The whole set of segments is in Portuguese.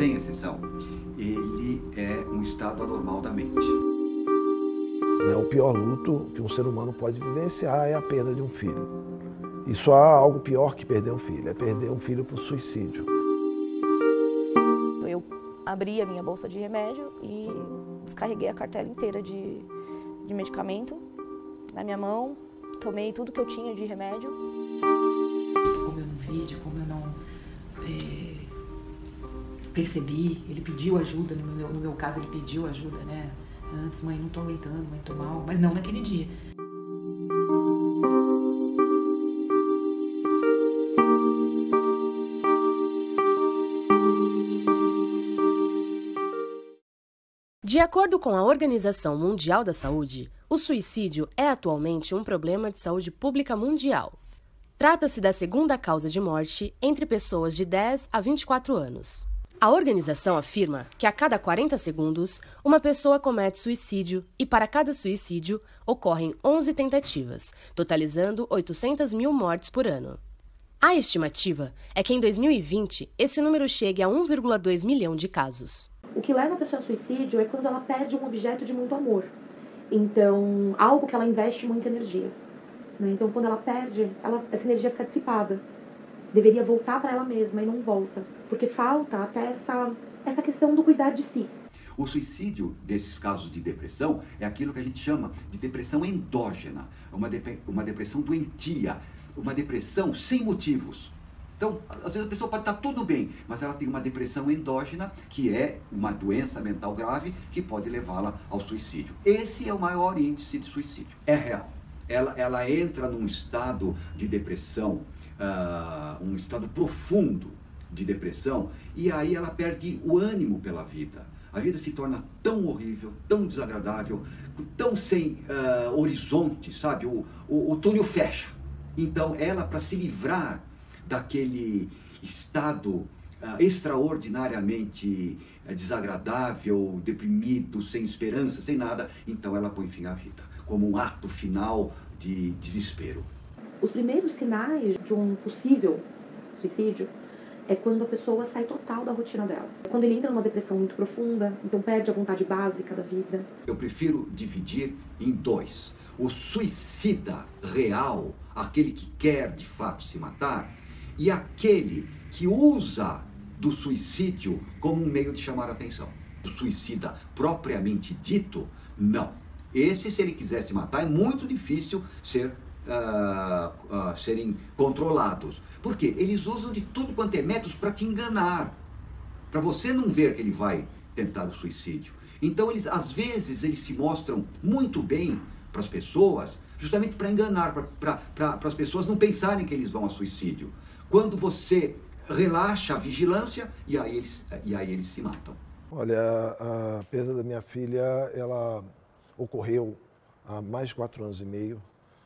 sem exceção, ele é um estado anormal da mente. O pior luto que um ser humano pode vivenciar é a perda de um filho. E só há algo pior que perder um filho, é perder um filho por suicídio. Eu abri a minha bolsa de remédio e descarreguei a cartela inteira de medicamento na minha mão, tomei tudo que eu tinha de remédio. Como eu não vi, como eu não percebi, ele pediu ajuda, no meu caso ele pediu ajuda, né? Antes, mãe, não tô aguentando, mãe, tô mal, mas não naquele dia. De acordo com a Organização Mundial da Saúde, o suicídio é atualmente um problema de saúde pública mundial. Trata-se da segunda causa de morte entre pessoas de 10 a 24 anos. A organização afirma que a cada 40 segundos, uma pessoa comete suicídio e para cada suicídio ocorrem 11 tentativas, totalizando 800 mil mortes por ano. A estimativa é que em 2020 esse número chegue a 1,2 milhão de casos. O que leva a pessoa ao suicídio é quando ela perde um objeto de muito amor. Então, algo que ela investe muita energia. Então, quando ela perde, essa energia fica dissipada. Deveria voltar para ela mesma e não volta. Porque falta até essa questão do cuidar de si. O suicídio desses casos de depressão é aquilo que a gente chama de depressão endógena. Uma depressão doentia, uma depressão sem motivos. Então, às vezes a pessoa pode estar tudo bem, mas ela tem uma depressão endógena, que é uma doença mental grave, que pode levá-la ao suicídio. Esse é o maior índice de suicídio. É real. Ela entra num estado de depressão, um estado profundo de depressão, e aí ela perde o ânimo pela vida. A vida se torna tão horrível, tão desagradável, tão sem horizonte, sabe? O túnel fecha. Então, ela, para se livrar daquele estado extraordinariamente desagradável, deprimido, sem esperança, sem nada, então ela põe fim à vida, como um ato final de desespero. Os primeiros sinais de um possível suicídio é quando a pessoa sai total da rotina dela. Quando ele entra numa depressão muito profunda, então perde a vontade básica da vida. Eu prefiro dividir em dois. O suicida real, aquele que quer de fato se matar, e aquele que usa do suicídio como um meio de chamar a atenção. O suicida propriamente dito, não. Esse, se ele quiser se matar, é muito difícil serem controlados. Por quê? Eles usam de tudo quanto é métodos para te enganar, para você não ver que ele vai tentar o suicídio. Então, às vezes, eles se mostram muito bem para as pessoas, justamente para enganar, para as pessoas não pensarem que eles vão ao suicídio. Quando você relaxa a vigilância, e aí eles se matam. Olha, a perda da minha filha, ela ocorreu há mais de 4 anos e meio.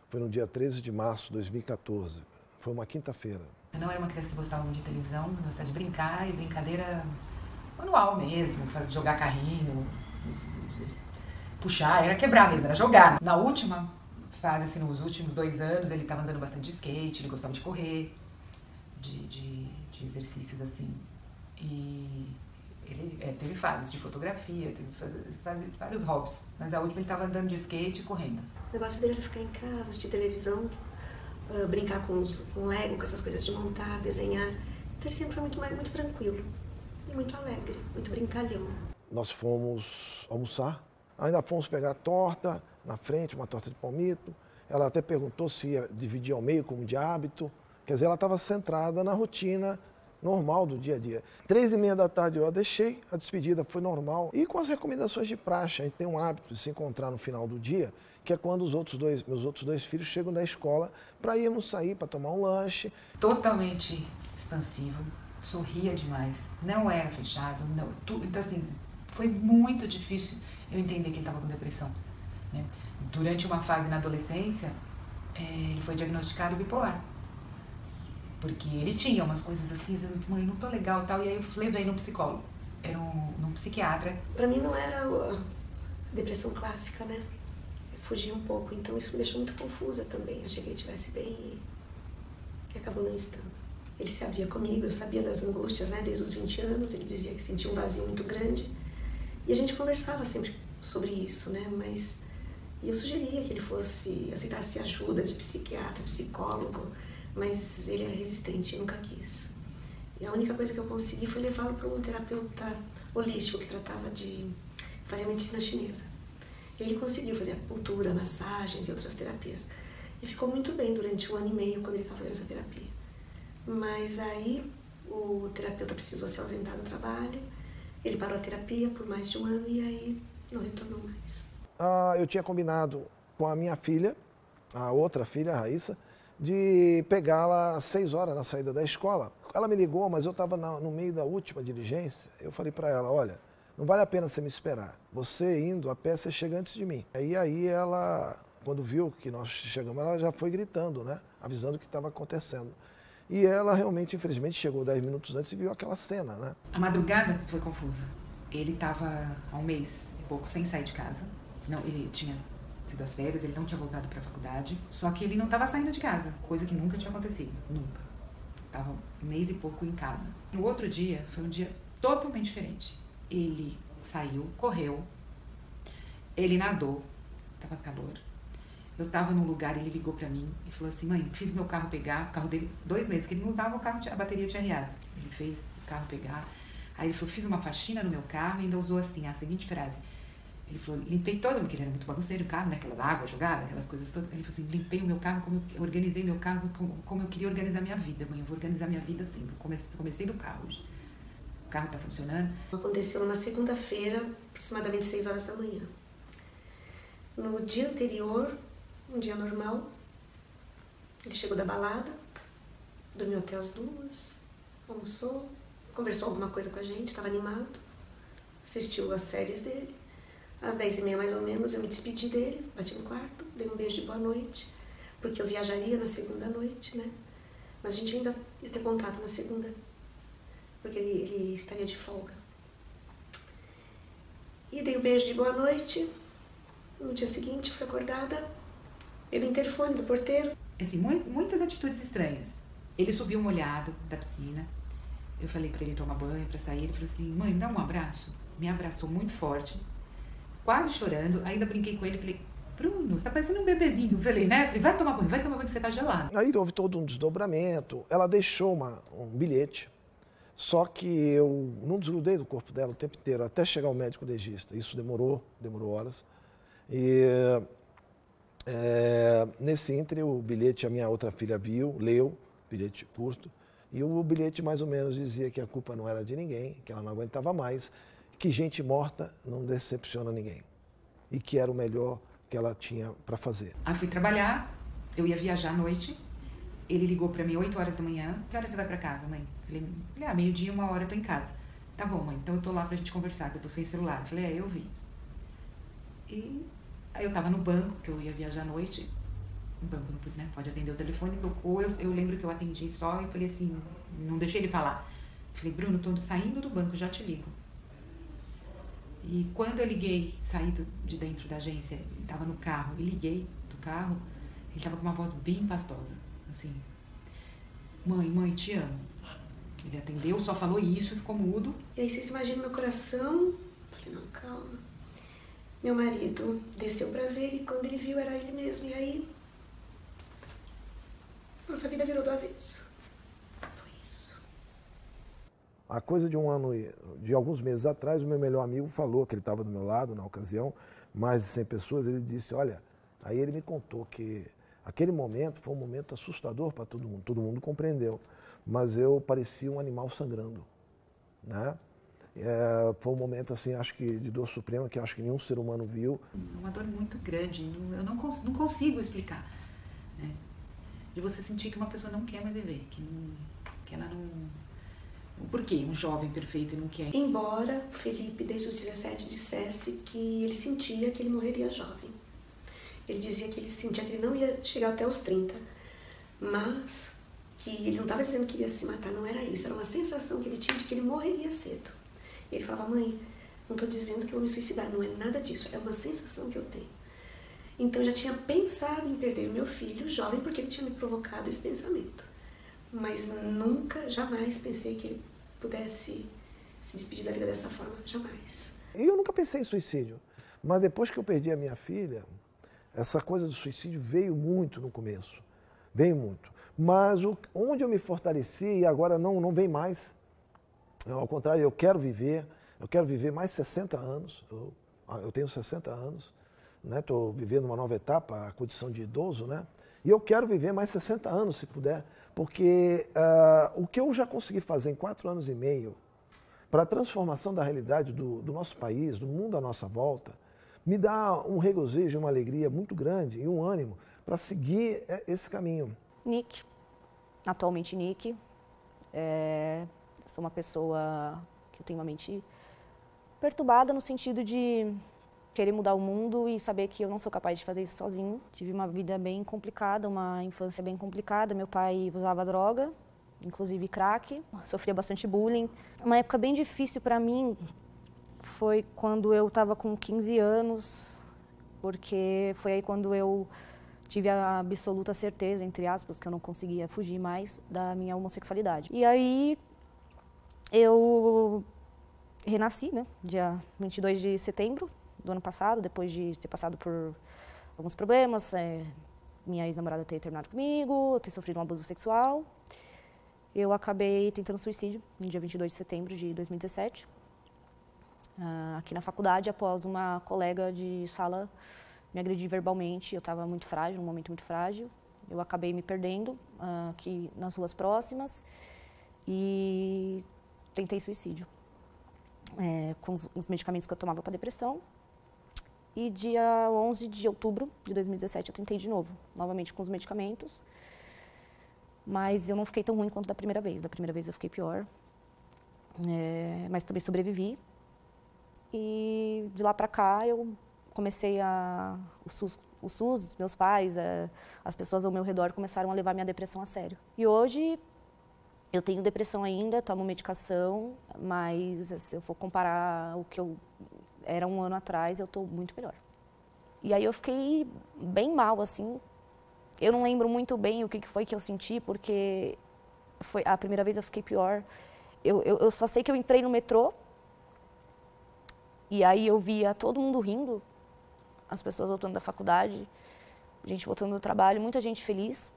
Foi no dia 13 de março de 2014. Foi uma quinta-feira. Eu não era uma criança que gostava muito de televisão, gostava de brincar, e brincadeira manual mesmo, jogar carrinho, puxar, era quebrar mesmo, era jogar. Na última fase, assim, nos últimos 2 anos, ele estava andando bastante de skate, ele gostava de correr, de exercícios assim. E ele teve fases de fotografia, teve vários hobbies. Mas a última ele estava andando de skate e correndo. O negócio dele era ficar em casa, assistir televisão, brincar com Lego, com essas coisas de montar, desenhar. Então ele sempre foi muito tranquilo e muito alegre, muito brincalhão. Nós fomos almoçar, ainda fomos pegar torta na frente, uma torta de palmito. Ela até perguntou se ia dividir ao meio como de hábito. Quer dizer, ela estava centrada na rotina normal do dia a dia. 3h30 da tarde eu a deixei, a despedida foi normal. E com as recomendações de praxe, a gente tem um hábito de se encontrar no final do dia, que é quando meus outros dois filhos chegam da escola para irmos sair, para tomar um lanche. Totalmente expansivo, sorria demais, não era fechado, não, tudo. Então assim, foi muito difícil eu entender que ele estava com depressão, né? Durante uma fase na adolescência, ele foi diagnosticado bipolar. Porque ele tinha umas coisas assim, dizendo, mãe, não tô legal e tal, e aí eu levei num psicólogo, era num psiquiatra. Pra mim não era a depressão clássica, né? Eu fugi um pouco, então isso me deixou muito confusa também. Achei que ele estivesse bem e acabou não estando. Ele se abria comigo, eu sabia das angústias, né, desde os 20 anos, ele dizia que sentia um vazio muito grande. E a gente conversava sempre sobre isso, né, mas eu sugeria que ele aceitasse ajuda de psiquiatra, psicólogo, mas ele era resistente, nunca quis. E a única coisa que eu consegui foi levá-lo para um terapeuta holístico que tratava de fazer medicina chinesa. E ele conseguiu fazer acupuntura, massagens e outras terapias. E ficou muito bem durante 1 ano e meio quando ele estava fazendo essa terapia. Mas aí o terapeuta precisou se ausentar do trabalho, ele parou a terapia por mais de 1 ano e aí não retornou mais. Eu tinha combinado com a minha filha, a outra filha, a Raíssa, de pegá-la às 6 horas na saída da escola. Ela me ligou, mas eu estava no meio da última diligência. Eu falei para ela, olha, não vale a pena você me esperar. Você indo a pé, você chega antes de mim. Aí ela, quando viu que nós chegamos, ela já foi gritando, né? Avisando o que estava acontecendo. E ela realmente, infelizmente, chegou 10 minutos antes e viu aquela cena, né? A madrugada foi confusa. Ele estava há 1 mês e pouco sem sair de casa. Não, ele tinha sido às férias, ele não tinha voltado para a faculdade. Só que ele não estava saindo de casa, coisa que nunca tinha acontecido, nunca. Estava 1 mês e pouco em casa. No outro dia, foi um dia totalmente diferente. Ele saiu, correu, ele nadou, estava calor. Eu estava num lugar, ele ligou para mim e falou assim, mãe, fiz meu carro pegar, o carro dele, 2 meses, que ele não usava o carro, a bateria tinha arriado. Ele fez o carro pegar, aí ele falou, fiz uma faxina no meu carro e ainda usou assim, a seguinte frase. Ele falou, limpei todo, porque ele era muito bagunceiro o carro, né, aquelas águas jogadas, aquelas coisas todas. Ele falou assim, limpei o meu carro, como eu organizei meu carro, como eu queria organizar minha vida, mãe, eu vou organizar minha vida assim, comecei do carro hoje. O carro está funcionando. Aconteceu numa segunda-feira, aproximadamente 6 horas da manhã. No dia anterior, um dia normal, ele chegou da balada, dormiu até as 2, almoçou, conversou alguma coisa com a gente, estava animado, assistiu as séries dele. Às 10h30 mais ou menos eu me despedi dele, bati no quarto, dei um beijo de boa noite, porque eu viajaria na segunda noite, né? Mas a gente ainda ia ter contato na segunda, porque ele estaria de folga. E dei um beijo de boa noite. No dia seguinte, fui acordada pelo interfone do porteiro. Assim, muitas atitudes estranhas. Ele subiu molhado da piscina. Eu falei pra ele tomar banho, pra sair. Ele falou assim, mãe, me dá um abraço. Me abraçou muito forte, quase chorando. Ainda brinquei com ele, falei, Bruno, você tá parecendo um bebezinho. Eu falei, né? Falei, vai tomar banho, que você tá gelado. Aí houve todo um desdobramento. Ela deixou um bilhete. Só que eu não desgrudei do corpo dela o tempo inteiro, até chegar ao médico legista. Isso demorou horas. E nesse ínterim, o bilhete a minha outra filha viu, leu, bilhete curto, e o bilhete mais ou menos dizia que a culpa não era de ninguém, que ela não aguentava mais, que gente morta não decepciona ninguém. E que era o melhor que ela tinha para fazer. Aí fui trabalhar, eu ia viajar à noite. Ele ligou pra mim 8 horas da manhã. Que horas você vai pra casa, mãe? Falei, meio-dia, 1 hora eu tô em casa. Tá bom, mãe, então eu tô lá pra gente conversar, que eu tô sem celular. Falei, eu vi. E aí eu tava no banco, que eu ia viajar à noite. No banco, não pude, né? Pode atender o telefone, tocou. Eu lembro que eu atendi só e falei assim, não deixei ele falar. Falei, Bruno, tô saindo do banco, já te ligo. E quando eu liguei, saí de dentro da agência, tava no carro e liguei do carro, ele tava com uma voz bem pastosa. Assim, mãe, te amo. Ele atendeu, só falou isso, ficou mudo. E aí vocês imaginam meu coração? Falei, não, calma. Meu marido desceu pra ver e quando ele viu era ele mesmo. E aí, nossa vida virou do avesso. Foi isso. A coisa de 1 ano, de alguns meses atrás, o meu melhor amigo falou, que ele estava do meu lado na ocasião, mais de 100 pessoas, ele disse, olha, aí ele me contou que aquele momento foi um momento assustador para todo mundo compreendeu, mas eu parecia um animal sangrando, né? Foi um momento, assim, acho que de dor suprema, que acho que nenhum ser humano viu. Uma dor muito grande, eu não consigo explicar, né? De você sentir que uma pessoa não quer mais viver, que ela não... Por que um jovem perfeito não quer? Embora o Felipe, desde os 17, dissesse que ele sentia que ele morreria jovem. Ele dizia que ele sentia que ele não ia chegar até os 30, mas que ele não estava dizendo que ele ia se matar, não era isso. Era uma sensação que ele tinha de que ele morreria cedo. Ele falava, mãe, não estou dizendo que eu vou me suicidar, não é nada disso, é uma sensação que eu tenho. Então eu já tinha pensado em perder o meu filho jovem porque ele tinha me provocado esse pensamento. mas nunca, jamais pensei que ele pudesse se despedir da vida dessa forma, jamais. E eu nunca pensei em suicídio, mas depois que eu perdi a minha filha, essa coisa do suicídio veio muito no começo, veio muito. Mas onde eu me fortaleci e agora não vem mais, ao contrário, eu quero viver mais 60 anos, eu tenho 60 anos, estou vivendo uma nova etapa, a condição de idoso, né? E eu quero viver mais 60 anos, se puder, porque o que eu já consegui fazer em 4 anos e meio para a transformação da realidade do nosso país, do mundo à nossa volta, me dá um regozijo, uma alegria muito grande e um ânimo para seguir esse caminho. Nick, atualmente Nick, sou uma pessoa que tem uma mente perturbada no sentido de querer mudar o mundo e saber que eu não sou capaz de fazer isso sozinho. Tive uma vida bem complicada, uma infância bem complicada. Meu pai usava droga, inclusive crack, sofria bastante bullying. Uma época bem difícil para mim foi quando eu estava com 15 anos, porque foi aí quando eu tive a absoluta certeza, entre aspas, que eu não conseguia fugir mais da minha homossexualidade. E aí eu renasci, né, dia 22 de setembro do ano passado, depois de ter passado por alguns problemas, minha ex-namorada ter terminado comigo, ter sofrido um abuso sexual. Eu acabei tentando suicídio no dia 22 de setembro de 2017, aqui na faculdade, após uma colega de sala me agredir verbalmente. Eu estava muito frágil, num momento muito frágil. Eu acabei me perdendo aqui nas ruas próximas e tentei suicídio com os medicamentos que eu tomava para depressão. E dia 11 de outubro de 2017 eu tentei de novo, novamente com os medicamentos. Mas eu não fiquei tão ruim quanto da primeira vez. Da primeira vez eu fiquei pior, mas também sobrevivi. E de lá para cá eu comecei o SUS, os meus pais, as pessoas ao meu redor começaram a levar minha depressão a sério. E hoje eu tenho depressão ainda, tomo medicação, mas se eu for comparar o que eu era um ano atrás, eu estou muito melhor. E aí eu fiquei bem mal, assim. Eu não lembro muito bem o que foi que eu senti, porque foi a primeira vez eu fiquei pior. Eu só sei que eu entrei no metrô e aí eu via todo mundo rindo, as pessoas voltando da faculdade, gente voltando do trabalho, muita gente feliz.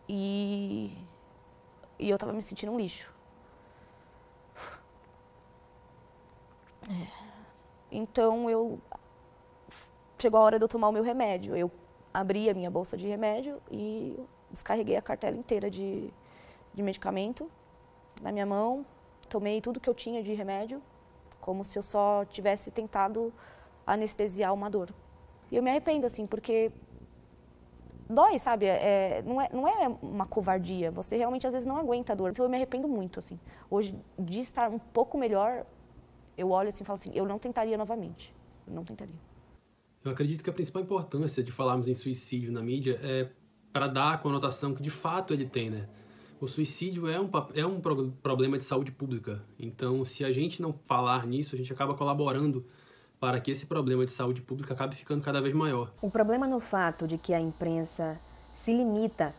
E eu estava me sentindo um lixo. Então chegou a hora de eu tomar o meu remédio. Eu abri a minha bolsa de remédio e descarreguei a cartela inteira de medicamento na minha mão. Tomei tudo que eu tinha de remédio, como se eu só tivesse tentado anestesiar uma dor. E eu me arrependo, assim, porque dói, sabe? Não é uma covardia. Você realmente, às vezes, não aguenta a dor. Então, eu me arrependo muito, assim. Hoje, de estar um pouco melhor, eu olho assim e falo assim, eu não tentaria novamente. Eu não tentaria. Eu acredito que a principal importância de falarmos em suicídio na mídia é para dar a conotação que, de fato, ele tem, né? O suicídio é um problema de saúde pública. Então, se a gente não falar nisso, a gente acaba colaborando para que esse problema de saúde pública acabe ficando cada vez maior. O problema no fato de que a imprensa se limita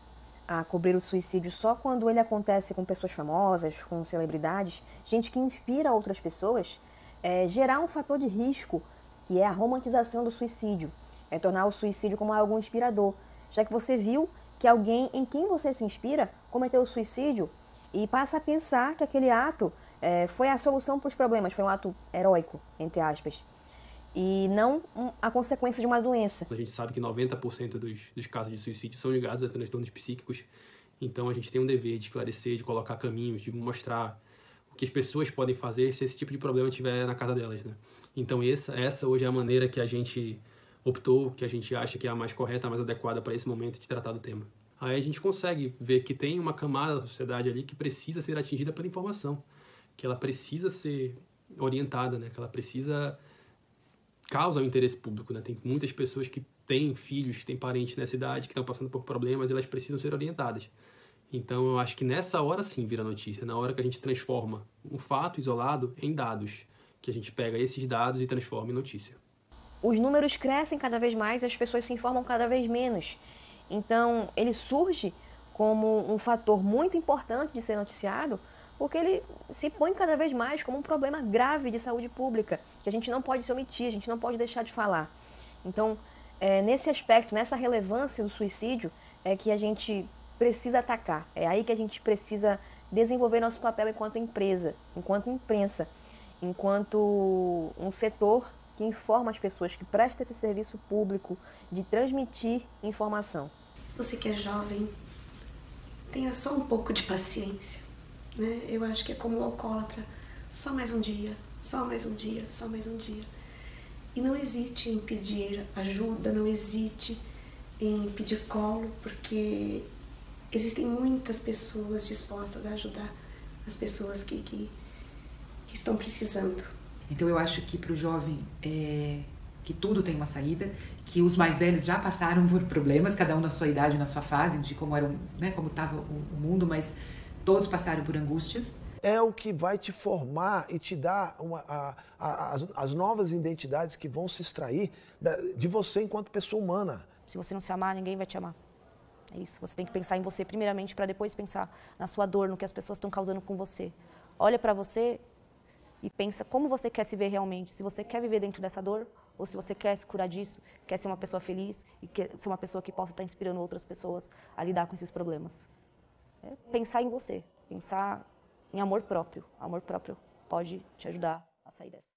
a cobrir o suicídio só quando ele acontece com pessoas famosas, com celebridades, gente que inspira outras pessoas, é gerar um fator de risco, que é a romantização do suicídio. É tornar o suicídio como algo inspirador, já que você viu que alguém em quem você se inspira cometeu o suicídio e passa a pensar que aquele ato foi a solução para os problemas, foi um ato heróico, entre aspas, e não a consequência de uma doença. A gente sabe que 90% dos casos de suicídio são ligados a transtornos psíquicos, então a gente tem um dever de esclarecer, de colocar caminhos, de mostrar o que as pessoas podem fazer se esse tipo de problema estiver na casa delas, né? Então essa hoje é a maneira que a gente optou, que a gente acha que é a mais correta, a mais adequada para esse momento de tratar do tema. Aí a gente consegue ver que tem uma camada da sociedade ali que precisa ser atingida pela informação, que ela precisa ser orientada, né? Que ela precisa causa o interesse público, né? Tem muitas pessoas que têm filhos, têm parentes nessa idade, que estão passando por problemas e elas precisam ser orientadas. Então eu acho que nessa hora sim vira notícia, na hora que a gente transforma um fato isolado em dados, que a gente pega esses dados e transforma em notícia. Os números crescem cada vez mais, as pessoas se informam cada vez menos. Então, ele surge como um fator muito importante de ser noticiado, porque ele se põe cada vez mais como um problema grave de saúde pública, que a gente não pode se omitir, a gente não pode deixar de falar. Então, nesse aspecto, nessa relevância do suicídio, é que a gente precisa atacar. É aí que a gente precisa desenvolver nosso papel enquanto empresa, enquanto imprensa, enquanto um setor que informa as pessoas, que presta esse serviço público de transmitir informação. Você que é jovem, tenha só um pouco de paciência, né? Eu acho que é como o alcoólatra, só mais um dia, só mais um dia, só mais um dia. E não hesite em pedir ajuda, não hesite em pedir colo, porque existem muitas pessoas dispostas a ajudar as pessoas que estão precisando. Então eu acho que para o jovem que tudo tem uma saída, que os mais velhos já passaram por problemas, cada um na sua idade, na sua fase, de como era, né, como estava o mundo, mas todos passaram por angústias. É o que vai te formar e te dar as novas identidades que vão se extrair de você enquanto pessoa humana. Se você não se amar, ninguém vai te amar. É isso, você tem que pensar em você primeiramente para depois pensar na sua dor, no que as pessoas estão causando com você. Olha para você e pensa como você quer se ver realmente. Se você quer viver dentro dessa dor ou se você quer se curar disso, quer ser uma pessoa feliz e quer ser uma pessoa que possa estar inspirando outras pessoas a lidar com esses problemas. Pensar em você, pensar em amor próprio. Amor próprio pode te ajudar a sair dessa.